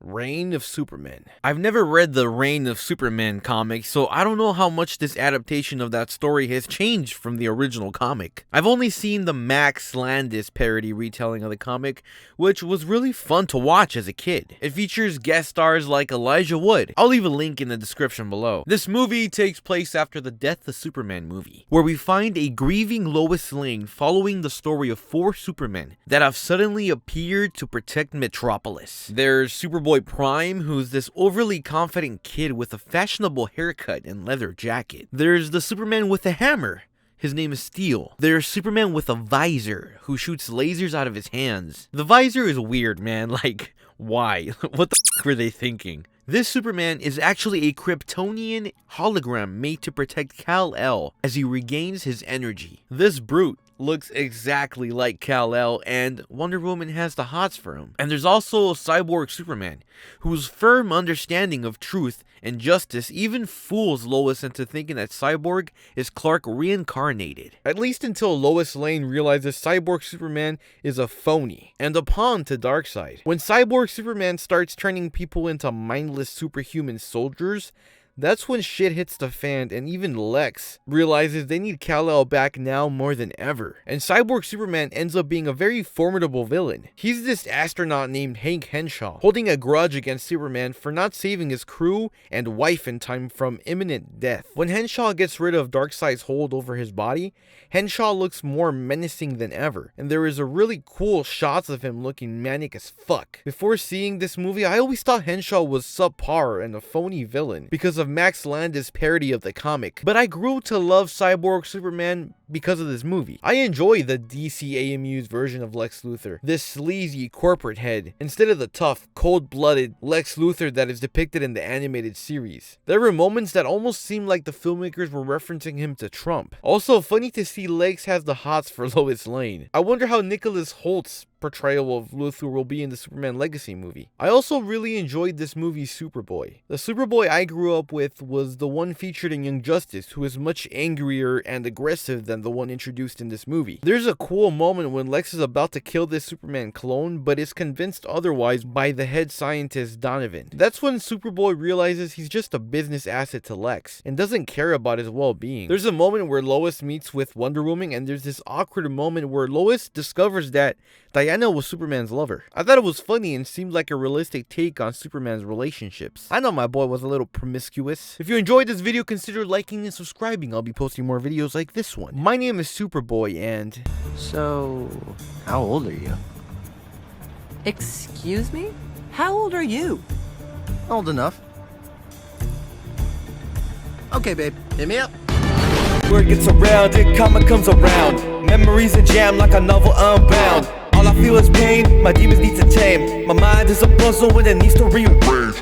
Reign of Supermen. I've never read the Reign of Supermen comic, so I don't know how much this adaptation of that story has changed from the original comic. I've only seen the Max Landis parody retelling of the comic, which was really fun to watch as a kid. It features guest stars like Elijah Wood. I'll leave a link in the description below. This movie takes place after the Death of Superman movie, where we find a grieving Lois Lane following the story of 4 Supermen that have suddenly appeared to protect Metropolis. There's Superboy Prime, who's this overly confident kid with a fashionable haircut and leather jacket. There's the Superman with a hammer. His name is Steel. There's Superman with a visor, who shoots lasers out of his hands. The visor is weird, man. Like, why? What the f were they thinking? This Superman is actually a kryptonian hologram made to protect Kal-El as he regains his energy. This brute looks exactly like Kal-El, and Wonder Woman has the hots for him. And there's also a cyborg Superman, whose firm understanding of truth and justice even fools Lois into thinking that Cyborg is Clark reincarnated. At least until Lois Lane realizes Cyborg Superman is a phony and a pawn to Darkseid. When Cyborg Superman starts turning people into mindless superhuman soldiers, that's when shit hits the fan, and even Lex realizes they need Kal-El back now more than ever. And Cyborg Superman ends up being a very formidable villain. He's this astronaut named Hank Henshaw, holding a grudge against Superman for not saving his crew and wife in time from imminent death. When Henshaw gets rid of Darkseid's hold over his body, Henshaw looks more menacing than ever, and there is a really cool shots of him looking manic as fuck. Before seeing this movie, I always thought Henshaw was subpar and a phony villain because of Max Landis' parody of the comic, but I grew to love Cyborg Superman because of this movie. I enjoy the DC AMU's version of Lex Luthor, this sleazy corporate head, instead of the tough, cold-blooded Lex Luthor that is depicted in the animated series. There were moments that almost seemed like the filmmakers were referencing him to Trump. Also, funny to see Lex has the hots for Lois Lane. I wonder how Nicholas Holt's portrayal of Luthor will be in the Superman Legacy movie. I also really enjoyed this movie's Superboy. The Superboy I grew up with was the one featured in Young Justice, who is much angrier and aggressive than the one introduced in this movie. There's a cool moment when Lex is about to kill this Superman clone, but is convinced otherwise by the head scientist Donovan. That's when Superboy realizes he's just a business asset to Lex, and doesn't care about his well-being. There's a moment where Lois meets with Wonder Woman, and there's this awkward moment where Lois discovers that Diana was Superman's lover. I thought it was funny and seemed like a realistic take on Superman's relationships. I know my boy was a little promiscuous. If you enjoyed this video, consider liking and subscribing. I'll be posting more videos like this one. My name is Superboy, and So, how old are you? Excuse me? How old are you? Old enough. Okay, babe, hit me up. Word gets around, it karma comes around. Memories are jammed like a novel unbound. All I feel is pain, my demons need to tame. My mind is a puzzle and it needs to rearrange.